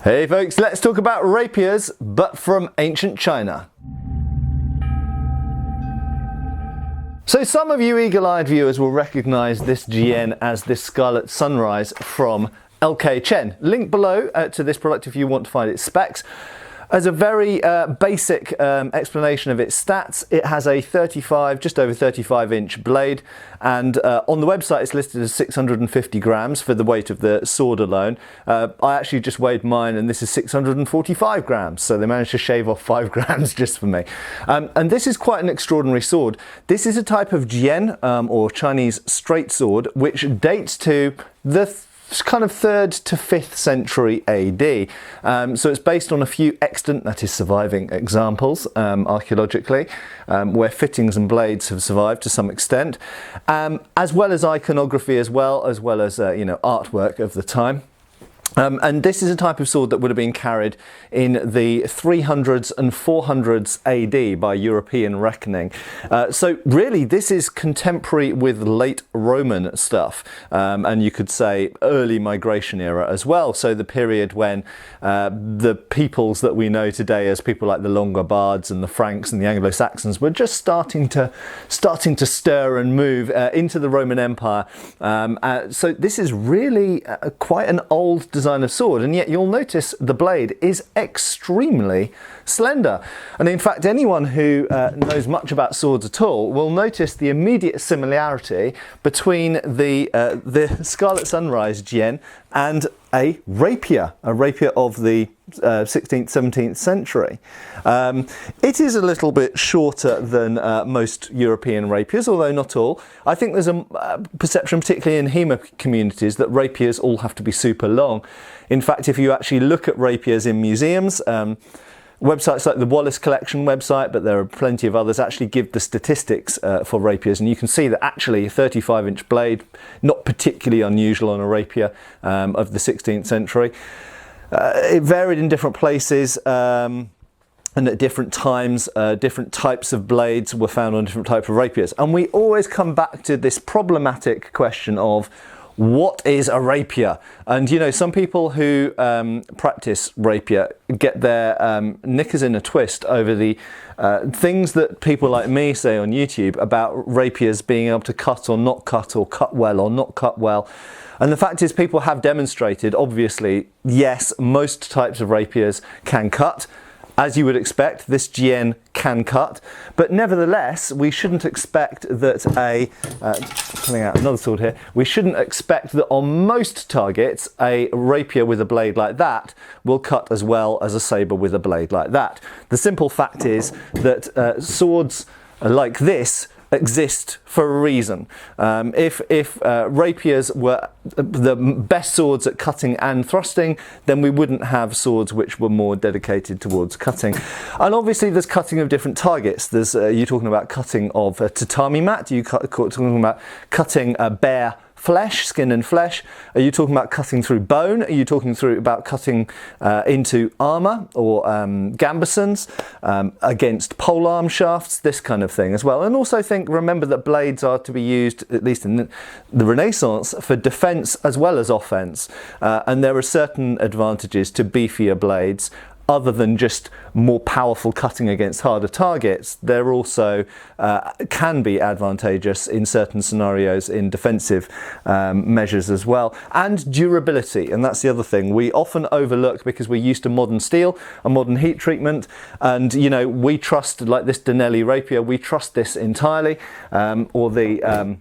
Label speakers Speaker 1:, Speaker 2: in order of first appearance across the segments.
Speaker 1: Hey folks, let's talk about rapiers, but from ancient China. So some of you eagle-eyed viewers will recognise this JIAN as this Scarlet Sunrise from LK Chen. Link below to this product if you want to find its specs. As a very basic explanation of its stats, it has a just over 35 inch blade, and on the website it's listed as 650 grams for the weight of the sword alone. I actually just weighed mine and this is 645 grams, so they managed to shave off 5 grams just for me. And this is quite an extraordinary sword. This is a type of JIAN, or Chinese straight sword, which dates to the kind of 3rd to 5th century AD. So it's based on a few extant, that is surviving examples archaeologically, where fittings and blades have survived to some extent, as well as iconography as well as artwork of the time. And this is a type of sword that would have been carried in the 300s and 400s AD by European reckoning. So really this is contemporary with late Roman stuff, and you could say early migration era as well. So the period when the peoples that we know today as people like the Longobards and the Franks and the Anglo-Saxons were just starting to stir and move into the Roman Empire. So this is really quite an old design of sword, and yet you'll notice the blade is extremely slender. And in fact, anyone who knows much about swords at all will notice the immediate similarity between the Scarlet Sunrise JIAN and a rapier of the 16th, 17th century. It is a little bit shorter than most European rapiers, although not all. I think there's a perception, particularly in HEMA communities, that rapiers all have to be super long. In fact, if you actually look at rapiers in museums, websites like the Wallace Collection website, but there are plenty of others, actually give the statistics for rapiers, and you can see that actually a 35-inch blade, not particularly unusual on a rapier of the 16th century. It varied in different places, and at different times, different types of blades were found on different types of rapiers. And we always come back to this problematic question of, what is a rapier? And you know, some people who practice rapier get their knickers in a twist over the things that people like me say on YouTube about rapiers being able to cut or not cut, or cut well or not cut well. And the fact is, people have demonstrated, obviously, yes, most types of rapiers can cut. As you would expect, this JIAN can cut, but nevertheless, we shouldn't expect that pulling out another sword here, we shouldn't expect that on most targets, a rapier with a blade like that will cut as well as a saber with a blade like that. The simple fact is that swords like this exist for a reason. If rapiers were the best swords at cutting and thrusting, then we wouldn't have swords which were more dedicated towards cutting. And obviously there's cutting of different targets. There's you're talking about cutting of a tatami mat, you're talking about cutting bare flesh, skin and flesh. Are you talking about cutting through bone? Are you talking about cutting into armour or gambesons, against polearm shafts, this kind of thing as well? And also remember that blades are to be used, at least in the Renaissance, for defence as well as offence. And there are certain advantages to beefier blades. Other than just more powerful cutting against harder targets, they're also can be advantageous in certain scenarios in defensive measures as well. And durability, and that's the other thing we often overlook because we're used to modern steel and modern heat treatment, and you know, we trust, like this Denelli rapier, we trust this entirely, or the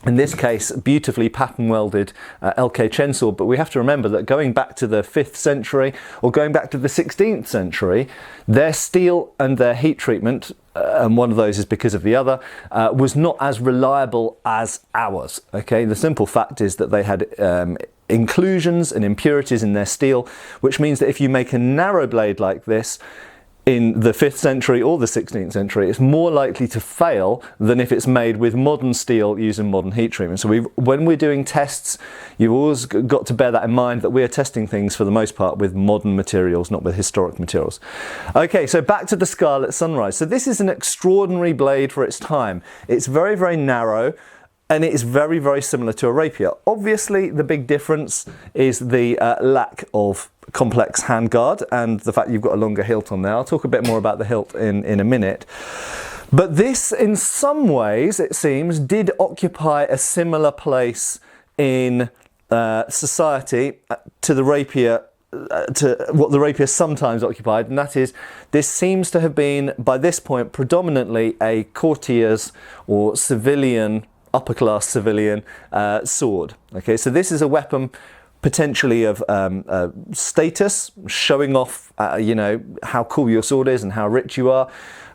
Speaker 1: in this case, beautifully pattern welded LK Chen sword. But we have to remember that going back to the 5th century or going back to the 16th century, their steel and their heat treatment, and one of those is because of the other, was not as reliable as ours. Okay, the simple fact is that they had inclusions and impurities in their steel, which means that if you make a narrow blade like this, in the 5th century or the 16th century, it's more likely to fail than if it's made with modern steel using modern heat treatment. So when we're doing tests, you've always got to bear that in mind, that we're testing things for the most part with modern materials, not with historic materials. Okay, so back to the Scarlet Sunrise. So this is an extraordinary blade for its time. It's very, very narrow, and it's very, very similar to a rapier. Obviously, the big difference is the lack of complex handguard and the fact you've got a longer hilt on there. I'll talk a bit more about the hilt in a minute. But this, in some ways, it seems, did occupy a similar place in society to the rapier, to what the rapier sometimes occupied, and that is, this seems to have been, by this point, predominantly a courtier's or civilian, upper class civilian sword. Okay, so this is a weapon potentially of status, showing off, you know, how cool your sword is and how rich you are.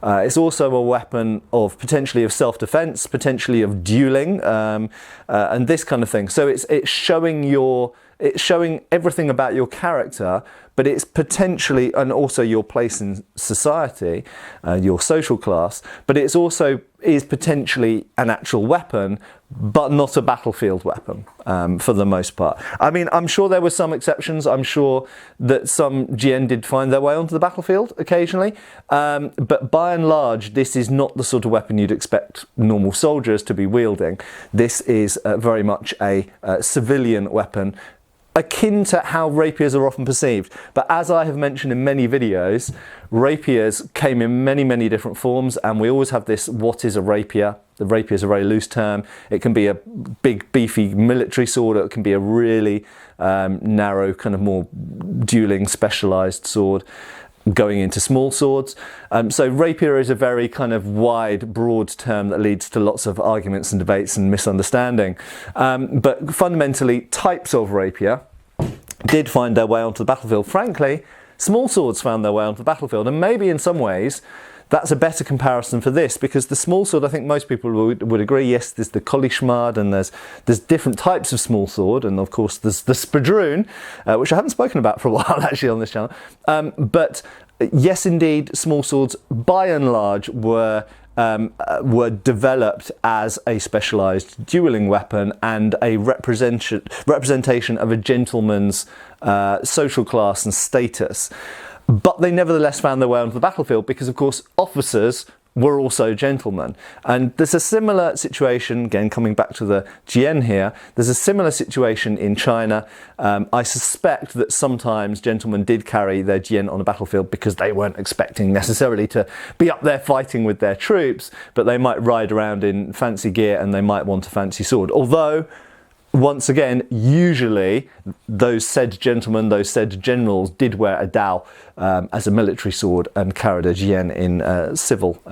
Speaker 1: It's also a weapon of potentially of self-defense, potentially of dueling, and this kind of thing. So it's showing everything about your character, but it's potentially, and also your place in society, your social class, but it's also is potentially an actual weapon, but not a battlefield weapon for the most part. I mean, I'm sure there were some exceptions. I'm sure that some JIAN did find their way onto the battlefield occasionally, but by and large, this is not the sort of weapon you'd expect normal soldiers to be wielding. This is very much a civilian weapon, akin to how rapiers are often perceived. But as I have mentioned in many videos, rapiers came in many, many different forms, and we always have this, what is a rapier? The rapier is a very loose term. It can be a big, beefy military sword, or it can be a really narrow, kind of more dueling, specialised sword, going into small swords. So rapier is a very kind of wide, broad term that leads to lots of arguments and debates and misunderstanding. But fundamentally, types of rapier did find their way onto the battlefield. Frankly, small swords found their way onto the battlefield, and maybe in some ways that's a better comparison for this, because the small sword, I think most people would agree, yes, there's the kolishmad, and there's different types of small sword, and of course there's the spadroon, which I haven't spoken about for a while actually on this channel. But yes, indeed, small swords by and large were developed as a specialised duelling weapon and a representation of a gentleman's social class and status. But they nevertheless found their way onto the battlefield because, of course, officers were also gentlemen. And there's a similar situation, again, coming back to the JIAN here, there's a similar situation in China. I suspect that sometimes gentlemen did carry their JIAN on a battlefield because they weren't expecting necessarily to be up there fighting with their troops, but they might ride around in fancy gear and they might want a fancy sword. Although, once again, usually those said gentlemen, those said generals did wear a dao as a military sword and carried a JIAN in civil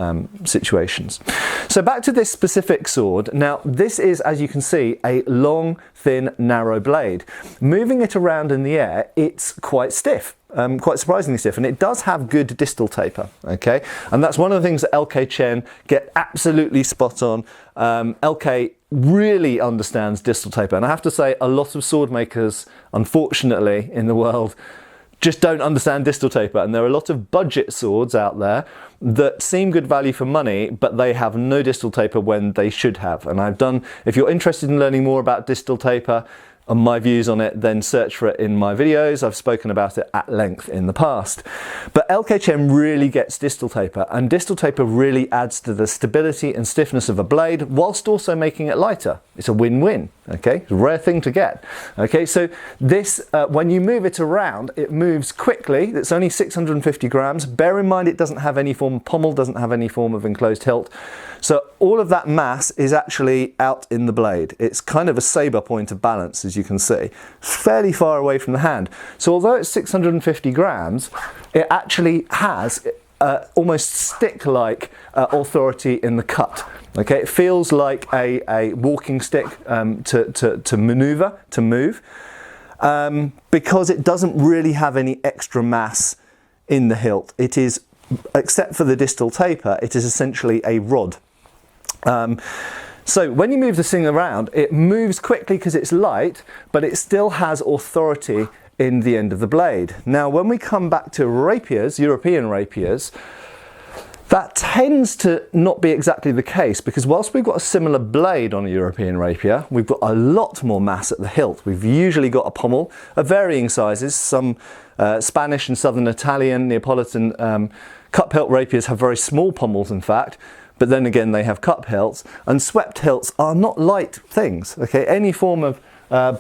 Speaker 1: situations. So back to this specific sword. Now this is, as you can see, a long, thin, narrow blade. Moving it around in the air, it's quite stiff. Quite surprisingly stiff, and it does have good distal taper, okay? And that's one of the things that LK Chen get absolutely spot on. LK really understands distal taper, and I have to say a lot of sword makers, unfortunately, in the world just don't understand distal taper, and there are a lot of budget swords out there that seem good value for money, but they have no distal taper when they should have. And I've done, if you're interested in learning more about distal taper, and my views on it, then search for it in my videos. I've spoken about it at length in the past. But LK Chen really gets distal taper, and distal taper really adds to the stability and stiffness of a blade whilst also making it lighter. It's a win-win, okay? It's a rare thing to get. Okay, so this, when you move it around, it moves quickly. It's only 650 grams. Bear in mind it doesn't have any form of pommel, doesn't have any form of enclosed hilt. So all of that mass is actually out in the blade. It's kind of a saber point of balance, as you can see. It's fairly far away from the hand. So although it's 650 grams, it actually has almost stick-like authority in the cut. Okay, it feels like a walking stick to maneuver, to move, because it doesn't really have any extra mass in the hilt. It is, except for the distal taper, it is essentially a rod. So when you move this thing around, it moves quickly because it's light, but it still has authority in the end of the blade. Now, when we come back to rapiers, European rapiers, that tends to not be exactly the case, because whilst we've got a similar blade on a European rapier, we've got a lot more mass at the hilt. We've usually got a pommel of varying sizes. Some Spanish and Southern Italian, Neapolitan cup hilt rapiers have very small pommels, in fact. But then again, they have cup hilts, and swept hilts are not light things. Okay, any form of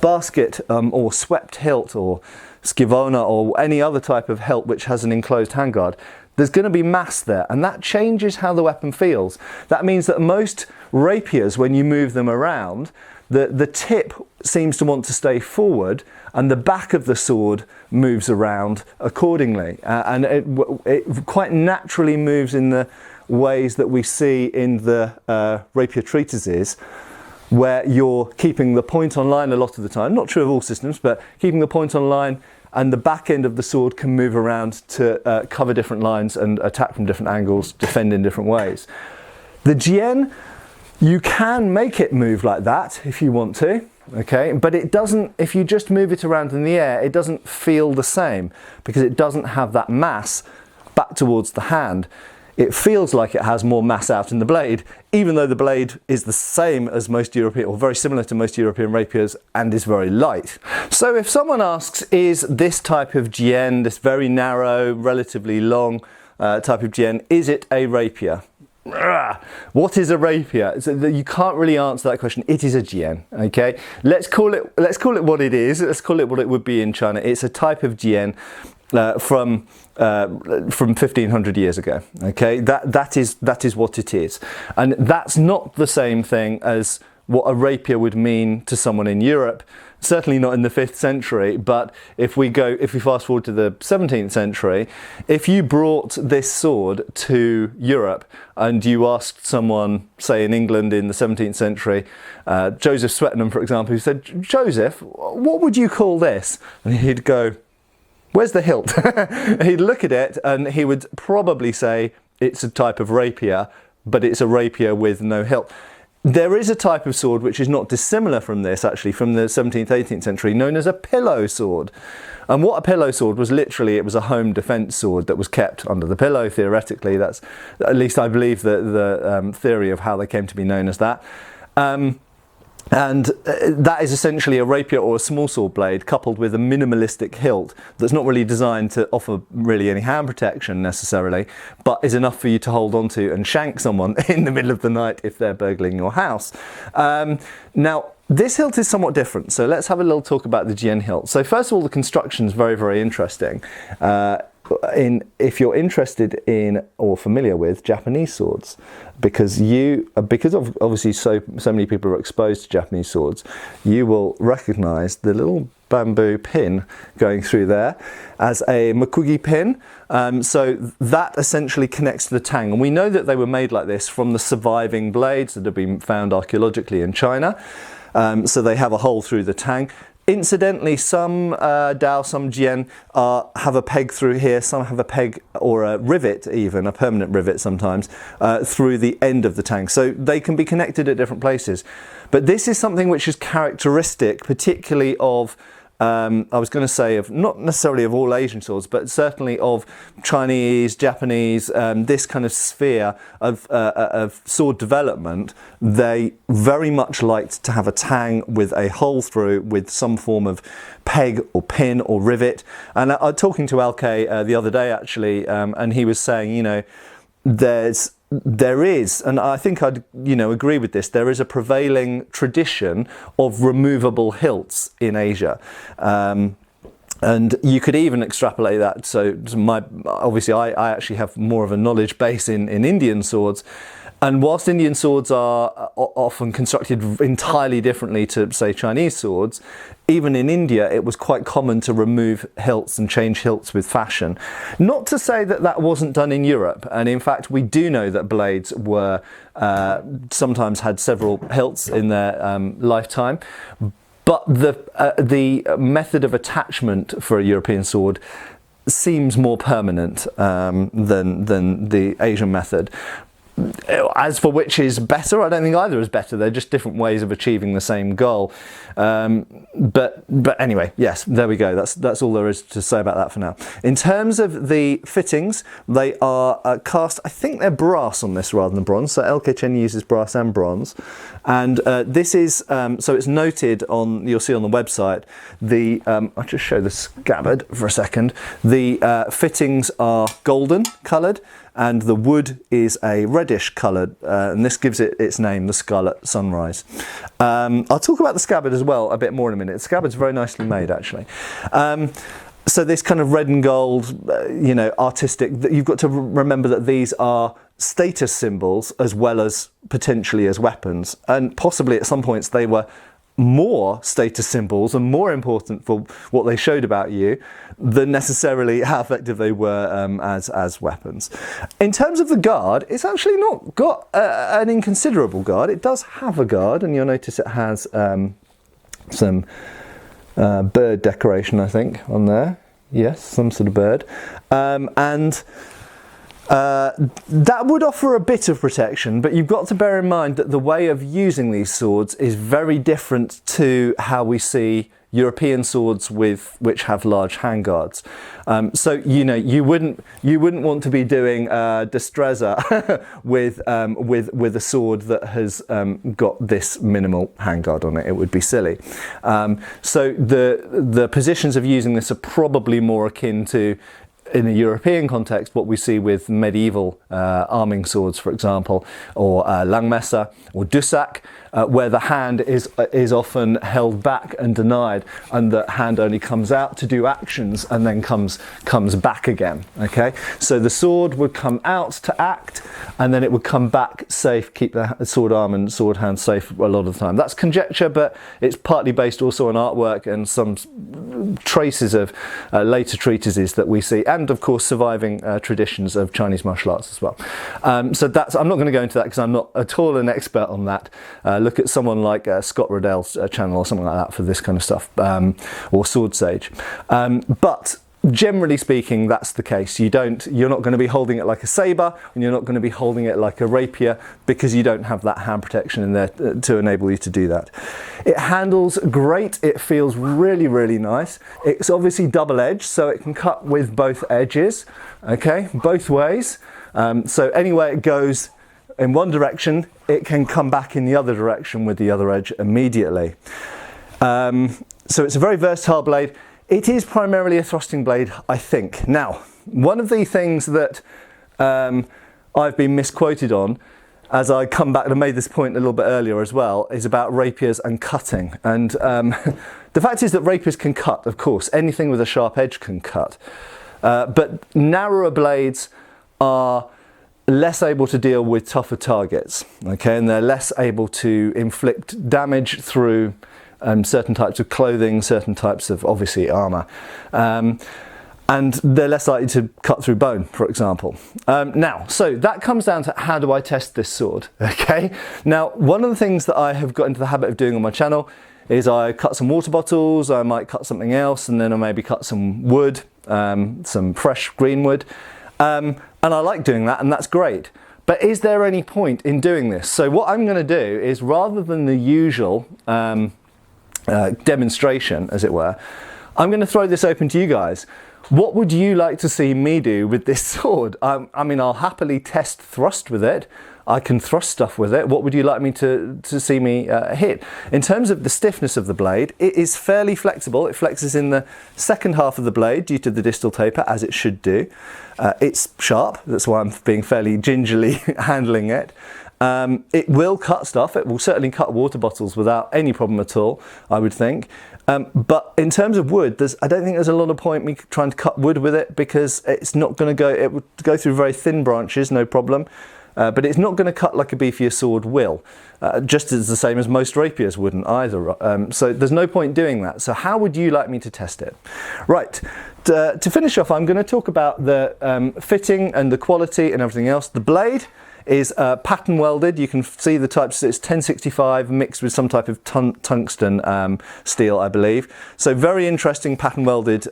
Speaker 1: basket or swept hilt or skivona or any other type of hilt which has an enclosed handguard, there's going to be mass there, and that changes how the weapon feels. That means that most rapiers, when you move them around, the tip seems to want to stay forward and the back of the sword moves around accordingly. And it quite naturally moves in the ways that we see in the rapier treatises, where you're keeping the point on line a lot of the time. Not true of all systems, but keeping the point on line, and the back end of the sword can move around to cover different lines and attack from different angles, defend in different ways. The JIAN, you can make it move like that if you want to, okay, but it doesn't, if you just move it around in the air, it doesn't feel the same because it doesn't have that mass back towards the hand. It feels like it has more mass out in the blade, even though the blade is the same as most European, or very similar to most European rapiers, and is very light. So if someone asks, is this type of JIAN, this very narrow, relatively long type of JIAN, is it a rapier? What is a rapier? So you can't really answer that question. It is a JIAN. Okay, let's call it what it is. Let's call it what it would be in China. It's a type of JIAN from 1500 years ago. Okay, that is what it is, and that's not the same thing as what a rapier would mean to someone in Europe. Certainly not in the 5th century, but if we fast forward to the 17th century, if you brought this sword to Europe and you asked someone, say in England in the 17th century, Joseph Swettenham, for example, who said, Joseph, what would you call this? And he'd go, where's the hilt? He'd look at it and he would probably say it's a type of rapier, but it's a rapier with no hilt. There is a type of sword which is not dissimilar from this, actually, from the 17th, 18th century, known as a pillow sword. And what a pillow sword was, literally, it was a home defence sword that was kept under the pillow, theoretically. That's, at least I believe, the theory of how they came to be known as that. And that is essentially a rapier or a small sword blade coupled with a minimalistic hilt that's not really designed to offer really any hand protection necessarily, but is enough for you to hold onto and shank someone in the middle of the night if they're burgling your house. Now, this hilt is somewhat different, so let's have a little talk about the JIAN hilt. So first of all, the construction is very, very interesting. If you're interested in or familiar with Japanese swords, because obviously so many people are exposed to Japanese swords, you will recognize the little bamboo pin going through there as a makugi pin. So that essentially connects to the tang, and we know that they were made like this from the surviving blades that have been found archaeologically in China. So they have a hole through the tang. Incidentally, some Dao, some JIAN have a peg through here, some have a peg or a rivet, even a permanent rivet sometimes, through the end of the tang. So they can be connected at different places. But this is something which is characteristic, particularly of, I was going to say, of not necessarily of all Asian swords, but certainly of Chinese, Japanese, this kind of sphere of sword development. They very much liked to have a tang with a hole through with some form of peg or pin or rivet. And I was talking to LK the other day actually, and he was saying, you know, there is, and I think I'd agree with this, there is a prevailing tradition of removable hilts in Asia. And you could even extrapolate that. So obviously I actually have more of a knowledge base in Indian swords. And whilst Indian swords are often constructed entirely differently to, say, Chinese swords, even in India it was quite common to remove hilts and change hilts with fashion. Not to say that that wasn't done in Europe, and in fact we do know that blades were sometimes had several hilts in their lifetime, but the method of attachment for a European sword seems more permanent than the Asian method. As for which is better, I don't think either is better. They're just different ways of achieving the same goal. But anyway, yes, there we go. That's all there is to say about that for now. In terms of the fittings, they are cast, I think they're brass on this rather than bronze. So LK Chen uses brass and bronze. And this is, so it's noted on, you'll see on the website, I'll just show the scabbard for a second. The fittings are golden coloured, and the wood is a reddish coloured, and this gives it its name, the Scarlet Sunrise. I'll talk about the scabbard as well a bit more in a minute. The scabbard's very nicely made, actually. So this kind of red and gold, you know, artistic, you've got to remember that these are status symbols as well as potentially as weapons, and possibly at some points they were more status symbols and more important for what they showed about you than necessarily how effective they were as weapons. In terms of the guard, it's actually not got an inconsiderable guard. It does have a guard, and you'll notice it has some bird decoration, I think, on there. Yes, some sort of bird. That would offer a bit of protection, but you've got to bear in mind that the way of using these swords is very different to how we see European swords which have large handguards. So you know, you wouldn't want to be doing destrezza with a sword that has got this minimal handguard on it. It would be silly. So the positions of using this are probably more akin to, in a European context, what we see with medieval arming swords, for example, or langmesser or dussak, where the hand is often held back and denied, and the hand only comes out to do actions and then comes back again. Okay, so the sword would come out to act, and then it would come back safe, keep the sword arm and sword hand safe a lot of the time. That's conjecture, but it's partly based also on artwork and some traces of later treatises that we see, and of course surviving traditions of Chinese martial arts as well. So that's, I'm not going to go into that because I'm not at all an expert on that. Look at someone like Scott Riddell's channel or something like that for this kind of stuff, or Sword Sage. But generally speaking, that's the case. You're not going to be holding it like a saber, and you're not going to be holding it like a rapier, because you don't have that hand protection in there to enable you to do that. It handles great. It feels really, really nice. It's obviously double-edged, so it can cut with both edges, okay, both ways. So anywhere it goes in one direction, it can come back in the other direction with the other edge immediately. So it's a very versatile blade. It is primarily a thrusting blade, I think. Now, one of the things that I've been misquoted on, as I come back, and I made this point a little bit earlier as well, is about rapiers and cutting. And the fact is that rapiers can cut, of course. Anything with a sharp edge can cut. But narrower blades are less able to deal with tougher targets, okay, and they're less able to inflict damage through certain types of clothing, certain types of, obviously, armour, and they're less likely to cut through bone, for example. Now, so that comes down to, how do I test this sword, okay? Now, one of the things that I have got into the habit of doing on my channel is I cut some water bottles, I might cut something else, and then I maybe cut some wood, some fresh green wood. And I like doing that, and that's great. But is there any point in doing this? So what I'm going to do is, rather than the usual demonstration, as it were, I'm going to throw this open to you guys. What would you like to see me do with this sword? I mean, I'll happily test thrust with it. I can thrust stuff with it. What would you like me to see me hit? In terms of the stiffness of the blade, it is fairly flexible. It flexes in the second half of the blade due to the distal taper, as it should do. It's sharp, that's why I'm being fairly gingerly handling it. It will cut stuff. It will certainly cut water bottles without any problem at all, I would think. But in terms of wood, I don't think there's a lot of point me trying to cut wood with it, because it's not going to go, it would go through very thin branches, no problem. But it's not going to cut like a beefier sword will, just as the same as most rapiers wouldn't either. So there's no point doing that. So how would you like me to test it? Right, to finish off, I'm going to talk about the fitting and the quality and everything else. The blade is pattern welded. You can see the types. It's 1065 mixed with some type of tungsten steel, I believe. So very interesting pattern welded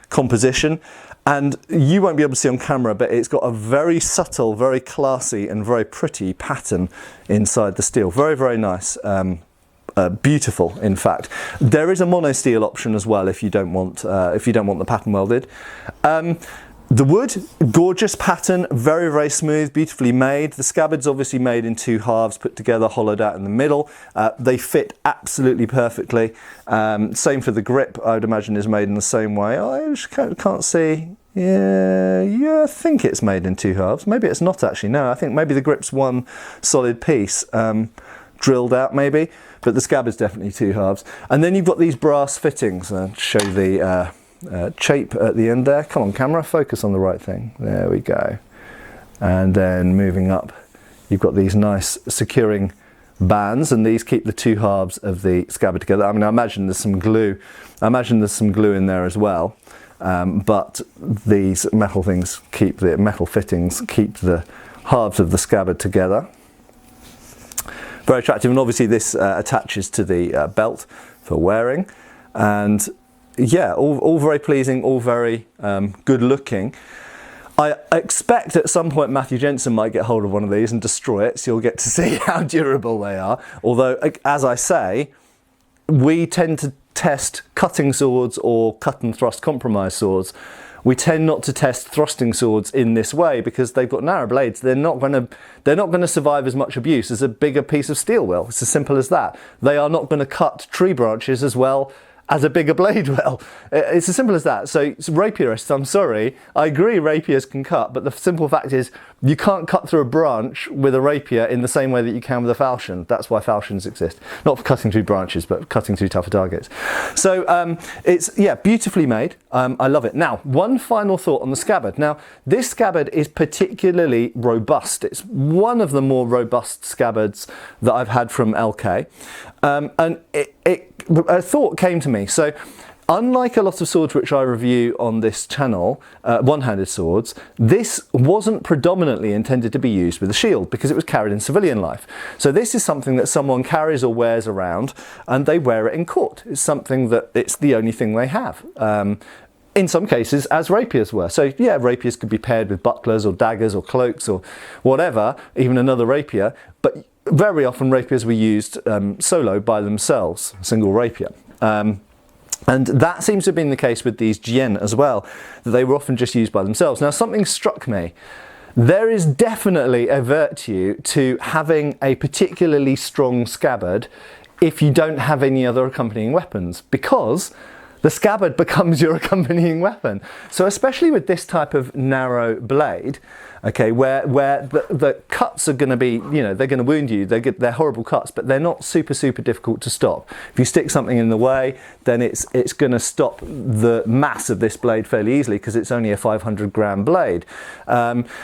Speaker 1: composition. And you won't be able to see on camera, but it's got a very subtle, very classy and very pretty pattern inside the steel. Very, very nice. Beautiful, in fact. There is a mono steel option as well if you don't want the pattern welded. The wood, gorgeous pattern, very, very smooth, beautifully made. The scabbard's obviously made in two halves, put together, hollowed out in the middle. They fit absolutely perfectly. Same for the grip, I would imagine is made in the same way. I just can't see. Yeah, I think it's made in two halves. Maybe it's not actually. No, I think maybe the grip's one solid piece, drilled out maybe, but the scabbard's definitely two halves. And then you've got these brass fittings. I'll show the chape at the end there. Come on camera, focus on the right thing. There we go. And then moving up, you've got these nice securing bands, and these keep the two halves of the scabbard together. I mean, I imagine there's some glue. I imagine there's some glue in there as well. But these metal things keep the metal fittings keep the halves of the scabbard together. Very attractive, and obviously this attaches to the belt for wearing, and yeah, all very pleasing, all very good looking. I expect at some point Matthew Jensen might get hold of one of these and destroy it, so you'll get to see how durable they are. Although, as I say, we tend to test cutting swords or cut and thrust compromise swords. We tend not to test thrusting swords in this way because they've got narrow blades. They're not going to survive as much abuse as a bigger piece of steel will. It's as simple as that. They are not going to cut tree branches as well as a bigger blade will. It's as simple as that. So rapierists, I'm sorry, I agree rapiers can cut, but the simple fact is you can't cut through a branch with a rapier in the same way that you can with a falchion. That's why falchions exist. Not for cutting through branches, but cutting through tougher targets. So it's, yeah, beautifully made. I love it. Now, one final thought on the scabbard. Now, this scabbard is particularly robust. It's one of the more robust scabbards that I've had from LK. And a thought came to me. So unlike a lot of swords which I review on this channel, one-handed swords, this wasn't predominantly intended to be used with a shield because it was carried in civilian life. So this is something that someone carries or wears around, and they wear it in court. It's something that it's the only thing they have. In some cases, as rapiers were. So yeah, rapiers could be paired with bucklers or daggers or cloaks or whatever, even another rapier, but very often rapiers were used solo by themselves, single rapier. And that seems to have been the case with these JIAN as well, that they were often just used by themselves. Now, something struck me. There is definitely a virtue to having a particularly strong scabbard if you don't have any other accompanying weapons, because the scabbard becomes your accompanying weapon. So especially with this type of narrow blade, okay, where the cuts are going to be, you know, they're going to wound you, they're horrible cuts, but they're not super difficult to stop. If you stick something in the way, then it's going to stop the mass of this blade fairly easily because it's only a 500-gram blade.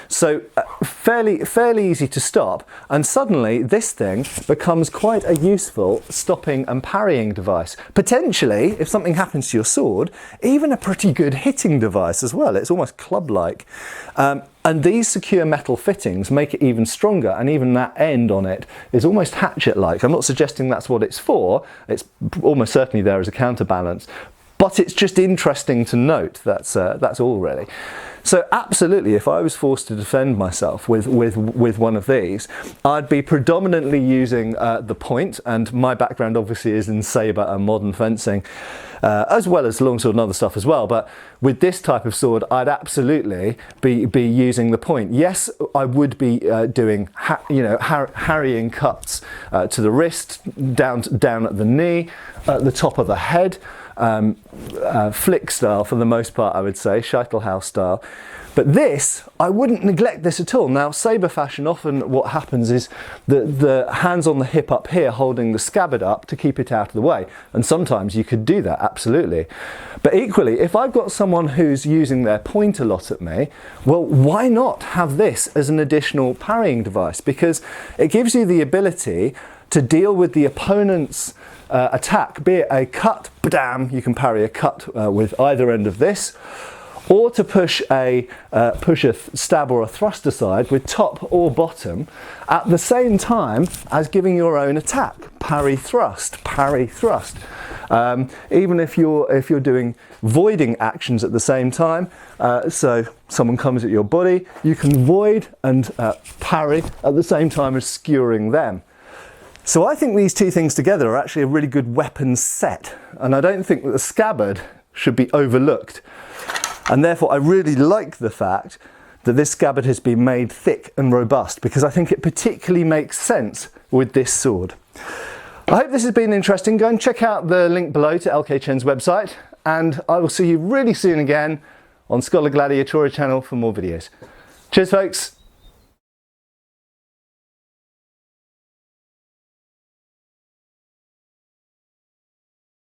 Speaker 1: So fairly easy to stop, and suddenly this thing becomes quite a useful stopping and parrying device. Potentially, if something happens to your sword, even a pretty good hitting device as well. It's almost club-like. And these secure metal fittings make it even stronger, and even that end on it is almost hatchet-like. I'm not suggesting that's what it's for. It's almost certainly there as a counterbalance, but it's just interesting to note. That's all really. So absolutely, if I was forced to defend myself with one of these, I'd be predominantly using the point, and my background obviously is in sabre and modern fencing, as well as longsword and other stuff as well. But with this type of sword, I'd absolutely be using the point. Yes, I would be doing harrying cuts to the wrist, down at the knee, at the top of the head. Flick style for the most part, I would say, Scheitelhaus style. But this, I wouldn't neglect this at all. Now, sabre fashion, often what happens is the hands on the hip up here holding the scabbard up to keep it out of the way. And sometimes you could do that, absolutely. But equally, if I've got someone who's using their point a lot at me, well, why not have this as an additional parrying device? Because it gives you the ability to deal with the opponent's attack, be it a cut, bam, you can parry a cut with either end of this, or to push a stab or a thrust aside with top or bottom at the same time as giving your own attack. Parry thrust, parry thrust. Even if you're doing voiding actions at the same time, so someone comes at your body, you can void and parry at the same time as skewering them. So I think these two things together are actually a really good weapon set, and I don't think that the scabbard should be overlooked. And therefore I really like the fact that this scabbard has been made thick and robust, because I think it particularly makes sense with this sword. I hope this has been interesting. Go and check out the link below to LK Chen's website, and I will see you really soon again on Schola Gladiatoria channel for more videos. Cheers folks!